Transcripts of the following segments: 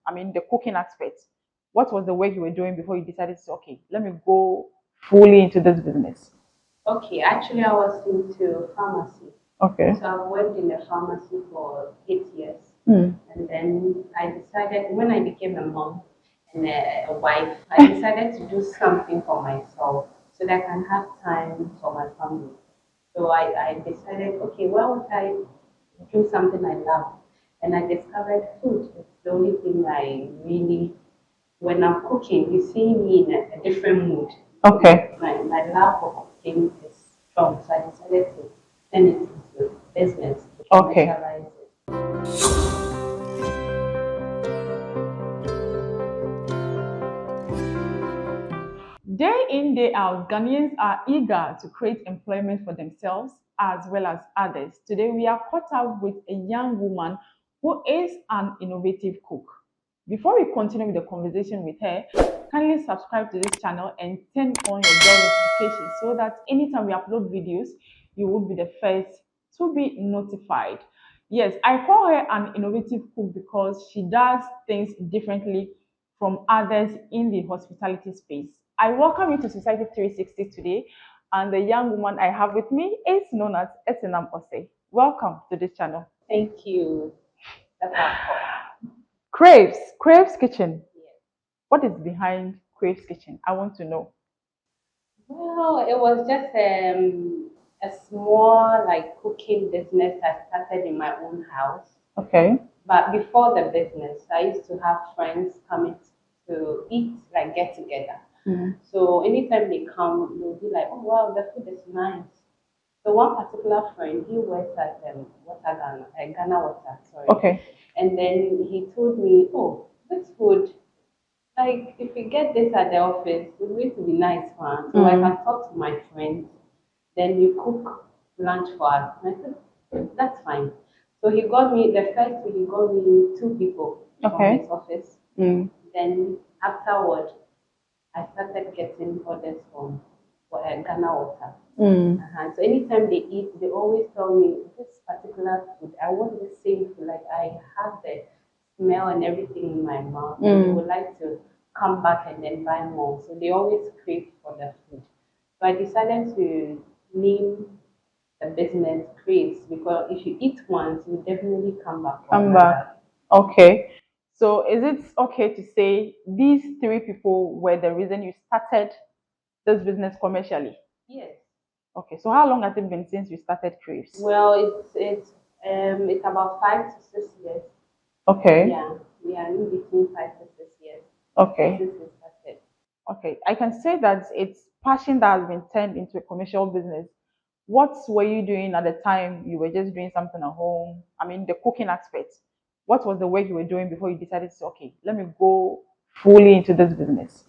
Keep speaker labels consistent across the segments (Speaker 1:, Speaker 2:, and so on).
Speaker 1: I mean, the cooking aspect. What was the work you were doing before you decided to say, okay, let me go fully into this business?
Speaker 2: Okay, actually, I was into pharmacy.
Speaker 1: Okay.
Speaker 2: So I've worked in the pharmacy for 8 years.
Speaker 1: Mm.
Speaker 2: And then I decided, when I became a mom and a wife, I decided to do something for myself so that I can have time for my family. So I decided, okay, why would I do something I love? And I discovered food. It's the only thing I really, when I'm cooking, you see me in a different mood.
Speaker 1: Okay.
Speaker 2: My love for cooking is strong, so I decided to turn it into business to
Speaker 1: Okay.
Speaker 2: commercialize it.
Speaker 1: Day in, day out, Ghanaians are eager to create employment for themselves as well as others. Today, we are caught up with a young woman who is an innovative cook. Before we continue with the conversation with her, kindly subscribe to this channel and turn on your bell notification so that anytime we upload videos, you will be the first to be notified. Yes, I call her an innovative cook because she does things differently from others in the hospitality space. I welcome you to Society 360 today, and the young woman I have with me is known as Esinam Ose. Welcome to this channel.
Speaker 2: Thank you. That's our call.
Speaker 1: Craves Kitchen.
Speaker 2: Yes.
Speaker 1: What is behind Craves Kitchen? I want to know.
Speaker 2: Well, it was just a small like cooking business I started in my own house.
Speaker 1: Okay.
Speaker 2: But before the business, I used to have friends coming to eat, like get together.
Speaker 1: Mm.
Speaker 2: So anytime they come, they'll be like, "Oh wow, the food is nice." So one particular friend, he works at Ghana Water, sorry.
Speaker 1: Okay.
Speaker 2: And then he told me, "Oh, this food, like if we get this at the office, it's going to be nice, man. So I
Speaker 1: Mm.
Speaker 2: can talk to my friends. Then you cook lunch for us." And I said, "That's fine." So he got me the first week. He got me two people from
Speaker 1: Okay.
Speaker 2: his office.
Speaker 1: Mm.
Speaker 2: Then afterward, I started getting orders from Ghana Water.
Speaker 1: Mm.
Speaker 2: So anytime they eat, they always tell me this particular food. I want the same food. Like I have the smell and everything in my mouth. And they
Speaker 1: Mm.
Speaker 2: would like to come back and then buy more. So they always crave for the food. So I decided to name the business Craves because if you eat once, you definitely come back for
Speaker 1: Come
Speaker 2: another.
Speaker 1: back. Okay. So is it okay to say these three people were the reason you started this business commercially?
Speaker 2: Yes.
Speaker 1: Okay. So how long has it been since you started Craves?
Speaker 2: Well, it's about 5 to 6 years.
Speaker 1: Okay.
Speaker 2: Yeah, we are in between 5 to 6 years
Speaker 1: Okay.
Speaker 2: since we started.
Speaker 1: Okay. I can say that it's passion that has been turned into a commercial business. What were you doing at the time? You were just doing something at home. I mean, the cooking aspect. What was the work you were doing before you decided to say, okay, let me go fully into this business?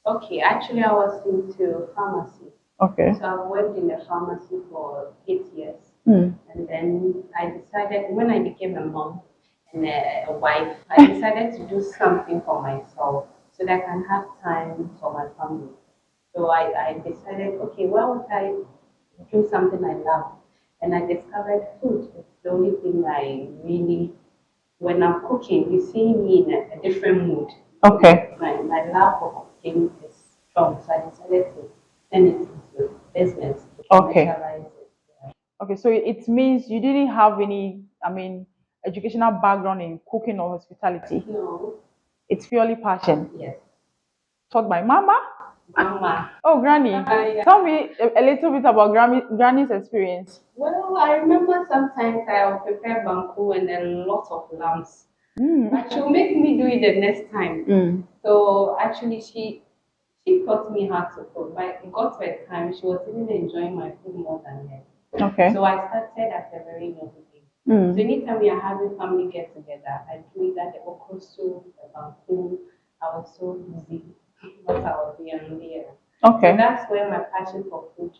Speaker 2: Okay, actually, I was into pharmacy.
Speaker 1: Okay.
Speaker 2: So I've worked in the pharmacy for 8 years.
Speaker 1: Hmm.
Speaker 2: And then I decided, when I became a mom and a wife, I decided to do something for myself so that I can have time for my family. So I decided, okay, why would I do something I love? And I discovered food. It's the only thing I really, when I'm cooking, you see me in a different mood.
Speaker 1: Okay.
Speaker 2: My love for cooking is strong, so I decided to turn it into business to
Speaker 1: Okay.
Speaker 2: commercialize it. Yeah.
Speaker 1: Okay. So it means you didn't have any, I mean, educational background in cooking or hospitality.
Speaker 2: No,
Speaker 1: It's purely passion.
Speaker 2: yes,
Speaker 1: Taught by mama.
Speaker 2: Mama.
Speaker 1: Oh, Granny.
Speaker 2: Yeah.
Speaker 1: Tell me a little bit about Granny's experience.
Speaker 2: Well, I remember sometimes I'll prepare banku and a lot of lambs,
Speaker 1: Mm.
Speaker 2: but she'll make me do it the next time.
Speaker 1: Mm.
Speaker 2: So actually, she taught me how to cook, but it got to a time she was even enjoying my food more than her.
Speaker 1: Okay.
Speaker 2: So I started at a very young age. So
Speaker 1: Mm.
Speaker 2: anytime we are having family get together, I do it at the okra soup, the banku. I was so busy once I was young there. So
Speaker 1: Okay.
Speaker 2: that's where my passion for food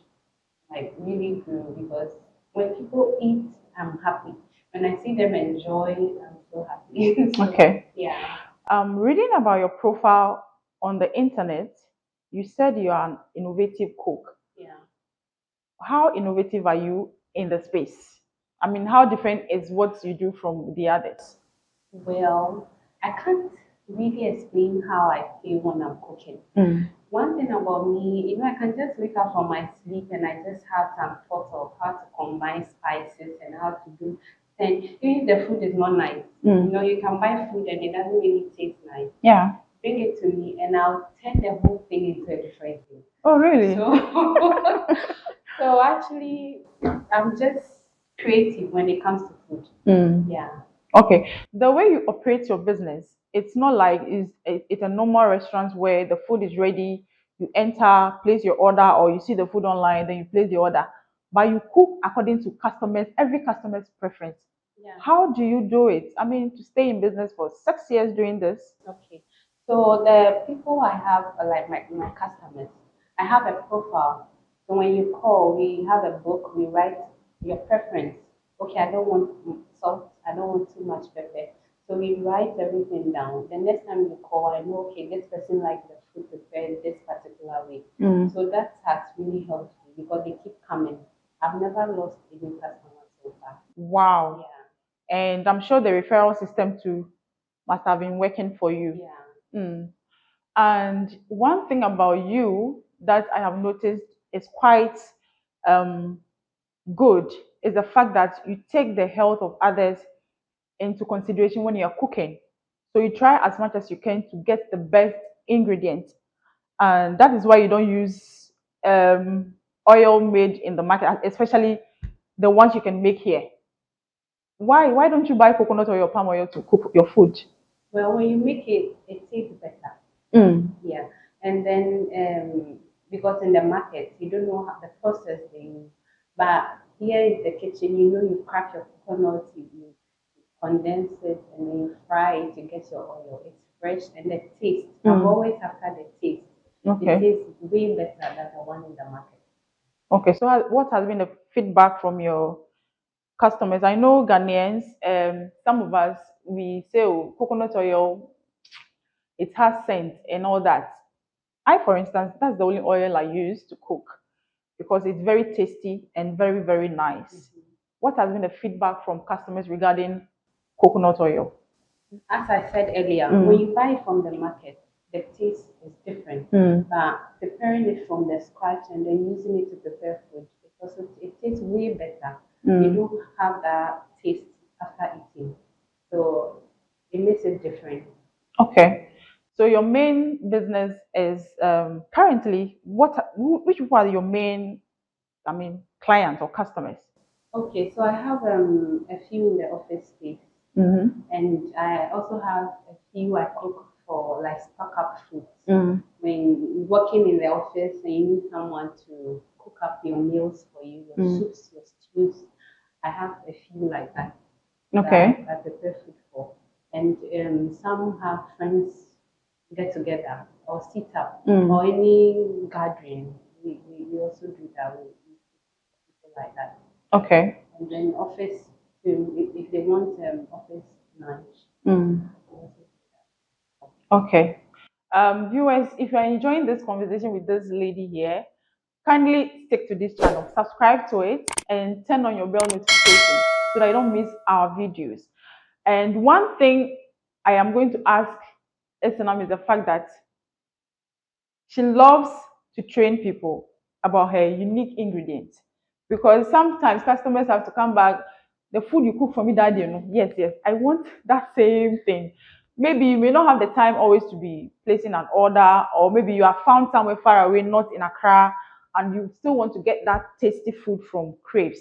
Speaker 2: like really grew because when people eat, I'm happy. When I see them enjoy, I'm so happy. So,
Speaker 1: Okay.
Speaker 2: yeah.
Speaker 1: Reading about your profile on the internet, you said you are an innovative cook.
Speaker 2: Yeah.
Speaker 1: How innovative are you in the space? How different is what you do from the others?
Speaker 2: Well, I can't really explain how I feel when I'm cooking.
Speaker 1: Mm.
Speaker 2: One thing about me, I can just wake up from my sleep and I just have some thoughts of how to combine spices and how to do. Then, even if the food is not nice, you can buy food and it doesn't really taste nice.
Speaker 1: Yeah.
Speaker 2: Bring it to me and I'll turn the whole thing into a different thing.
Speaker 1: Oh, really?
Speaker 2: So, so actually, I'm just creative when it comes to food.
Speaker 1: Mm.
Speaker 2: Yeah.
Speaker 1: Okay. The way you operate your business, it's not like it's a normal restaurant where the food is ready, you enter, place your order, or you see the food online, then you place the order. But you cook according to customers, every customer's preference.
Speaker 2: Yeah.
Speaker 1: How do you do it? I mean, to stay in business for 6 years doing this.
Speaker 2: Okay. So the people I have are like my customers. I have a profile. So when you call, we have a book. We write your preference. Okay, I don't want salt. I don't want too much pepper. So we write everything down. The next time you call, I know, okay, this person likes the food prepared this particular way.
Speaker 1: Mm.
Speaker 2: So that has really helped me because they keep coming. I've never lost any customer so far.
Speaker 1: Wow.
Speaker 2: Yeah.
Speaker 1: And I'm sure the referral system too must have been working for you.
Speaker 2: Yeah.
Speaker 1: Mm. And one thing about you that I have noticed is quite um, good is the fact that you take the health of others into consideration when you're cooking. So you try as much as you can to get the best ingredients. And that is why you don't use um, oil made in the market, especially the ones you can make here. Why don't you buy coconut oil or palm oil to cook your food?
Speaker 2: Well, when you make it, it tastes better.
Speaker 1: Mm.
Speaker 2: Yeah, and then because in the market you don't know how the process they use, but here in the kitchen you crack your coconut, you condense it, and then you fry it to get your oil. It's fresh and the taste. I'm
Speaker 1: Mm.
Speaker 2: always after the taste. It
Speaker 1: Okay.
Speaker 2: tastes way better than the one in the market.
Speaker 1: Okay. So what has been the feedback from your customers? I know Ghanaians, some of us, we say, oh, coconut oil, it has scent and all that. I, for instance, that's the only oil I use to cook because it's very tasty and very, very nice. What has been the feedback from customers regarding coconut oil?
Speaker 2: As I said earlier, when
Speaker 1: Mm.
Speaker 2: you buy it from the market, the taste is different.
Speaker 1: Mm.
Speaker 2: But preparing it from the scratch and then using it to prepare food, it tastes way better. You
Speaker 1: Mm.
Speaker 2: don't have that taste after eating. So it makes it different.
Speaker 1: Okay. So your main business is currently which people are your main, I mean, clients or customers?
Speaker 2: Okay, so I have a few in the office space,
Speaker 1: Mm-hmm.
Speaker 2: and I also have a few I cook for like stock up foods.
Speaker 1: Mm.
Speaker 2: When working in the office and you need someone to cook up your meals for you, your
Speaker 1: Mm.
Speaker 2: soups, your stews, I have a few like that
Speaker 1: Okay.
Speaker 2: that I prepare food for. And some have friends get together or sit up
Speaker 1: Mm.
Speaker 2: or any gathering. We also do that. We people like that.
Speaker 1: Okay.
Speaker 2: And then office, if they want office lunch,
Speaker 1: Mm.
Speaker 2: we also do
Speaker 1: Okay. Viewers, if you are enjoying this conversation with this lady here, kindly stick to this channel, subscribe to it, and turn on your bell notification so that you don't miss our videos. And one thing I am going to ask Esenam is the fact that she loves to train people about her unique ingredients because sometimes customers have to come back. The food you cook for me that day, you know, yes, yes, I want that same thing. Maybe you may not have the time always to be placing an order, or maybe you are found somewhere far away, not in Accra, and you still want to get that tasty food from Crepes.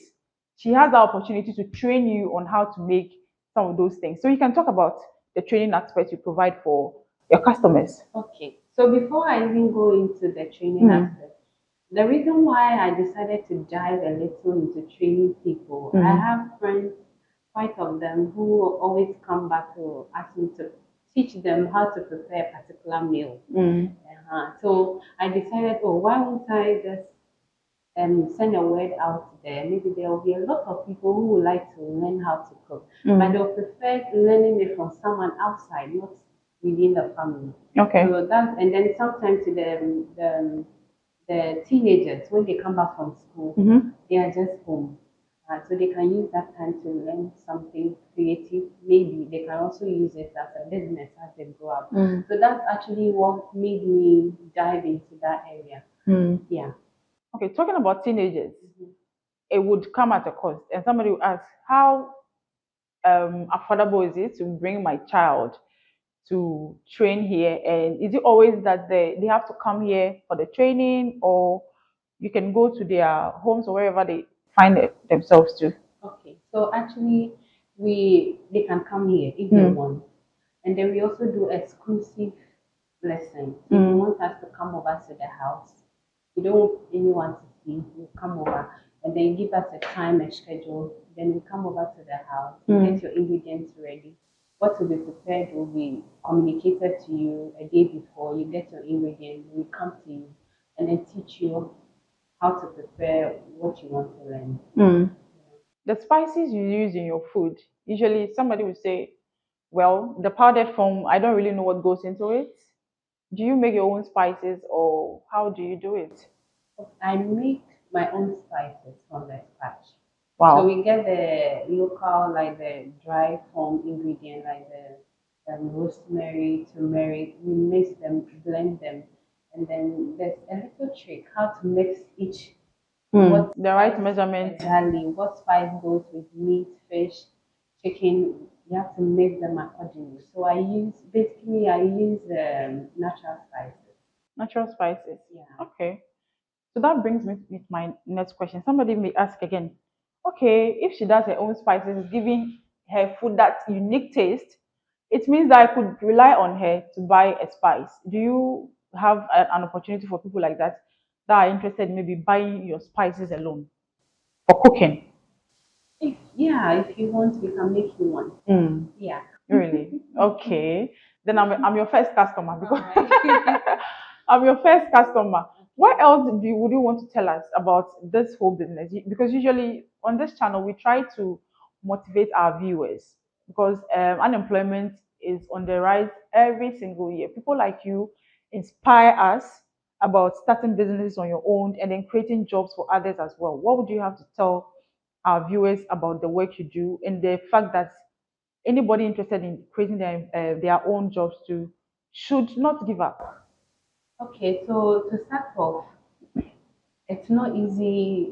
Speaker 1: She has the opportunity to train you on how to make some of those things. So you can talk about the training aspect you provide for your customers.
Speaker 2: Okay, so before I even go into the training
Speaker 1: Mm.
Speaker 2: aspect, the reason why I decided to dive a little into training people, I
Speaker 1: Mm.
Speaker 2: have friends, quite of them, who always come back to ask me to teach them how to prepare a particular meal.
Speaker 1: Mm.
Speaker 2: So I decided, oh, why won't I just send a word out there? Maybe there will be a lot of people who would like to learn how to cook, but
Speaker 1: Mm.
Speaker 2: they'll prefer learning it from someone outside, not within the family.
Speaker 1: Okay.
Speaker 2: So that, and then sometimes the teenagers when they come back from school,
Speaker 1: Mm-hmm.
Speaker 2: they are just home. So they can use that time to learn something creative. Maybe they can also use it as a business as they grow up. So that's actually what made me dive into that area.
Speaker 1: Mm.
Speaker 2: Yeah.
Speaker 1: Okay, talking about teenagers,
Speaker 2: Mhm.
Speaker 1: it would come at a cost. And somebody will ask, how affordable is it to bring my child to train here? And is it always that they have to come here for the training, or you can go to their homes or wherever they find themselves to?
Speaker 2: Okay. So actually, we they can come here if they want, and then we also do exclusive lessons. So if you want us to come over to the house, you don't want anyone to see, you come over, and then you give us a time and schedule. Then we come over to the house, you get your ingredients ready. What will be prepared will be communicated to you a day before. You get your ingredients, we come to you, and then teach you how to prepare what you want to learn.
Speaker 1: The spices you use in your food, usually somebody would say, well, the powdered form, I don't really know what goes into it. Do you make your own spices, or how do you do it?
Speaker 2: I make my own spices from the scratch. So
Speaker 1: Wow.
Speaker 2: we get the local, like the dry form ingredient, like the rosemary, turmeric. We mix them, blend them, and then there's a little trick how to mix each. What
Speaker 1: The right
Speaker 2: spice
Speaker 1: measurement.
Speaker 2: exactly? What spice goes with meat, fish, chicken? You have to mix them accordingly. So I use natural spices.
Speaker 1: Natural spices.
Speaker 2: Yeah.
Speaker 1: Okay. So that brings me with my next question. Somebody may ask again, okay, if she does her own spices, giving her food that unique taste, it means that I could rely on her to buy a spice. Do you have an opportunity for people like that are interested in maybe buying your spices alone for cooking?
Speaker 2: If you want, we can make you one.
Speaker 1: Mm.
Speaker 2: Yeah.
Speaker 1: Really? Okay. Then I'm your first customer
Speaker 2: All
Speaker 1: because
Speaker 2: right.
Speaker 1: I'm your first customer. What
Speaker 2: Okay.
Speaker 1: else would you want to tell us about this whole business? Because usually on this channel we try to motivate our viewers, because unemployment is on the rise every single year. People like you inspire us about starting businesses on your own and then creating jobs for others as well. What would you have to tell our viewers about the work you do and the fact that anybody interested in creating their own jobs too should not give up?
Speaker 2: Okay, so to start off, it's not easy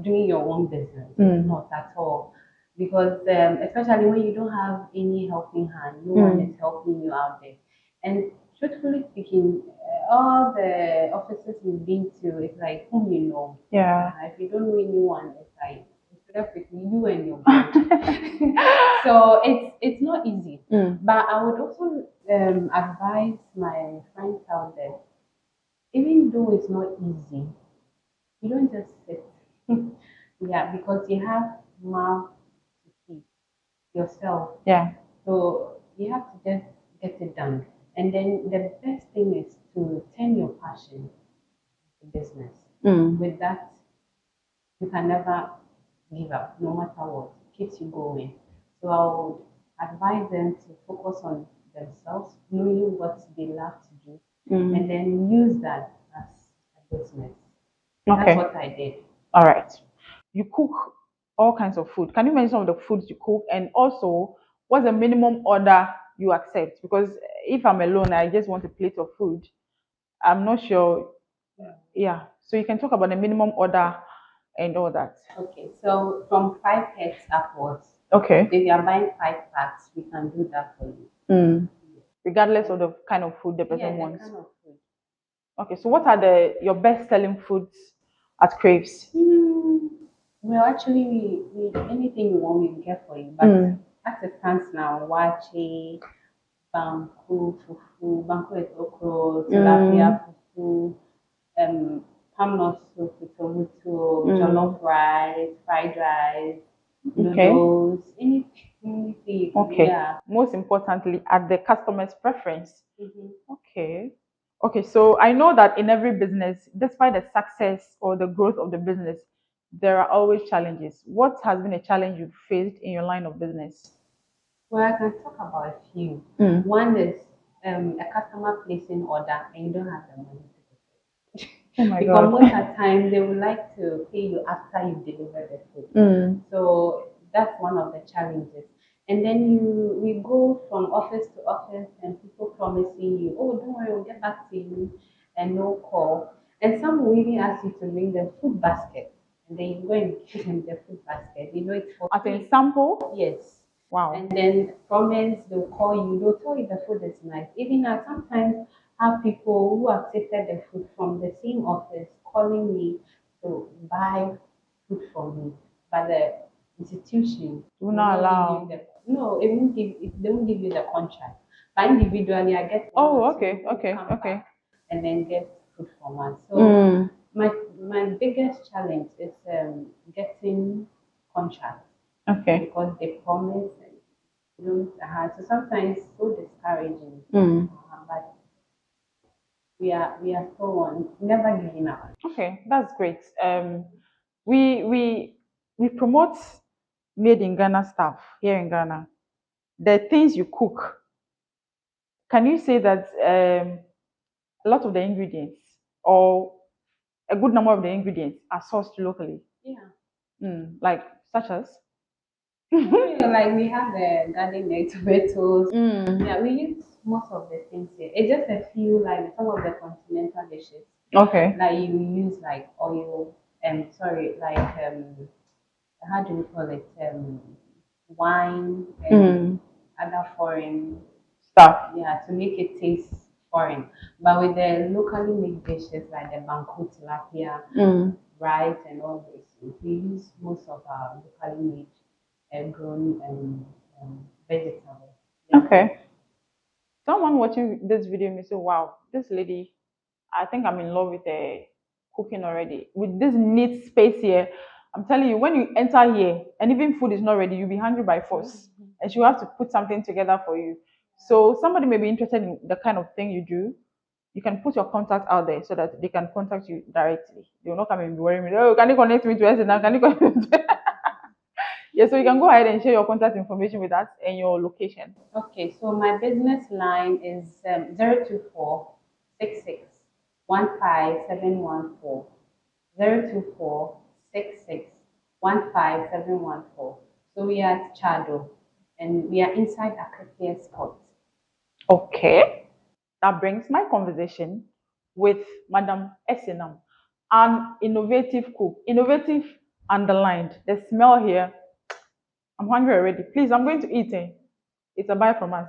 Speaker 2: doing your own business. It's not at all. Because especially when you don't have any helping hand, no one is helping you out there. And truthfully speaking, all the offices we've been to, it's like whom you know.
Speaker 1: Yeah.
Speaker 2: If you don't know anyone, it's like it's left with you and your God. So it's not easy. But I would also advise my friends out there, even though it's not easy, you don't just sit. Yeah, because you have mouth to feed yourself.
Speaker 1: Yeah.
Speaker 2: So you have to just get it done. And then the best thing is to turn your passion to business. With that, you can never give up, no matter what. It keeps you going. So I would advise them to focus on themselves, knowing what they love to do, and then use that as a business. That's
Speaker 1: Okay.
Speaker 2: what I did.
Speaker 1: All right. You cook all kinds of food. Can you mention some of the foods you cook, and also what's the minimum order you accept? Because if I'm alone, I just want a plate of food. I'm not sure. Yeah. So you can talk about the minimum order and all that.
Speaker 2: Okay, so from 5 heads upwards,
Speaker 1: Okay.
Speaker 2: if you are buying 5 packs, we can do that for you.
Speaker 1: Regardless of the kind of food the
Speaker 2: Yeah,
Speaker 1: person
Speaker 2: the
Speaker 1: wants.
Speaker 2: kind of food.
Speaker 1: Okay. So what are the your best selling foods at Craves?
Speaker 2: Well, actually, we anything you want, we can get for you. But as it stands now, wache, banku is okro, tilapia fufu, um, palm nut soup with tomato, jollof rice, fried rice,
Speaker 1: Okay.
Speaker 2: noodles, anything you can,
Speaker 1: Okay.
Speaker 2: yeah.
Speaker 1: Most importantly, at the customer's preference.
Speaker 2: Mhm.
Speaker 1: Okay. Okay. So I know that in every business, despite the success or the growth of the business, there are always challenges. What has been a challenge you've faced in your line of business?
Speaker 2: Well, I can talk about a few. One is a customer placing order and you don't have the money to pay.
Speaker 1: Oh my
Speaker 2: Because
Speaker 1: God.
Speaker 2: most of the time they would like to pay you after you deliver the food.
Speaker 1: Mm.
Speaker 2: So that's one of the challenges. And then we go from office to office and people promising you, oh, don't worry, we'll get back to you, and no call. And some will even ask you to bring them food basket. And then you go and give them the food basket. You know it's for
Speaker 1: As in
Speaker 2: free.
Speaker 1: sample?
Speaker 2: Yes.
Speaker 1: Wow.
Speaker 2: And then promise they'll call you, they'll tell you the food is nice. Even I sometimes have people who have tasted the food from the same office calling me to buy food from me. But the institution
Speaker 1: Do
Speaker 2: will
Speaker 1: not
Speaker 2: not give you
Speaker 1: allow.
Speaker 2: the no, they won't give you the contract. But individually I get one
Speaker 1: Oh,
Speaker 2: or two
Speaker 1: okay,
Speaker 2: who
Speaker 1: okay,
Speaker 2: come
Speaker 1: okay.
Speaker 2: back and then get food from us. So
Speaker 1: Mm.
Speaker 2: my biggest challenge is getting contracts
Speaker 1: Okay.
Speaker 2: because they promise and you don't so sometimes it's so discouraging.
Speaker 1: Mm.
Speaker 2: But we are still on never giving up.
Speaker 1: Okay, that's great. We we we promote made in Ghana stuff here in Ghana. The things you cook, can you say that a lot of the ingredients or a good number of the ingredients are sourced locally?
Speaker 2: Yeah.
Speaker 1: Like such as?
Speaker 2: Like we have the garden egg tomatoes.
Speaker 1: Mm.
Speaker 2: Yeah, we use most of the things here. It's just a few like some of the continental dishes.
Speaker 1: Okay.
Speaker 2: Like you use like oil sorry, like how do we call it? Wine and
Speaker 1: Mm.
Speaker 2: other foreign
Speaker 1: Stuff.
Speaker 2: yeah, to make it taste foreign. But with the locally made dishes like the banku tilapia,
Speaker 1: Mm.
Speaker 2: rice and all those things, we use most of our locally made grown vegetables. Yeah.
Speaker 1: Okay. Someone watching this video may say, wow, this lady, I think I'm in love with her cooking already. With this neat space here, I'm telling you, when you enter here and even food is not ready, you'll be hungry by force. And she will have to put something together for you. So somebody may be interested in the kind of thing you do. You can put your contact out there so that they can contact you directly. They will not come and be worrying me. Oh, can you connect me to us now? Can you connect? Yeah, so you can go ahead and share your contact information with us and your location.
Speaker 2: Okay, so my business line is 024 So we are at Chado and we are inside Akake Spot.
Speaker 1: Okay. That brings my conversation with Madam Esinam, an innovative cook. Innovative underlined. The smell here, I'm hungry already. Please, I'm going to eat. It's a buy from us.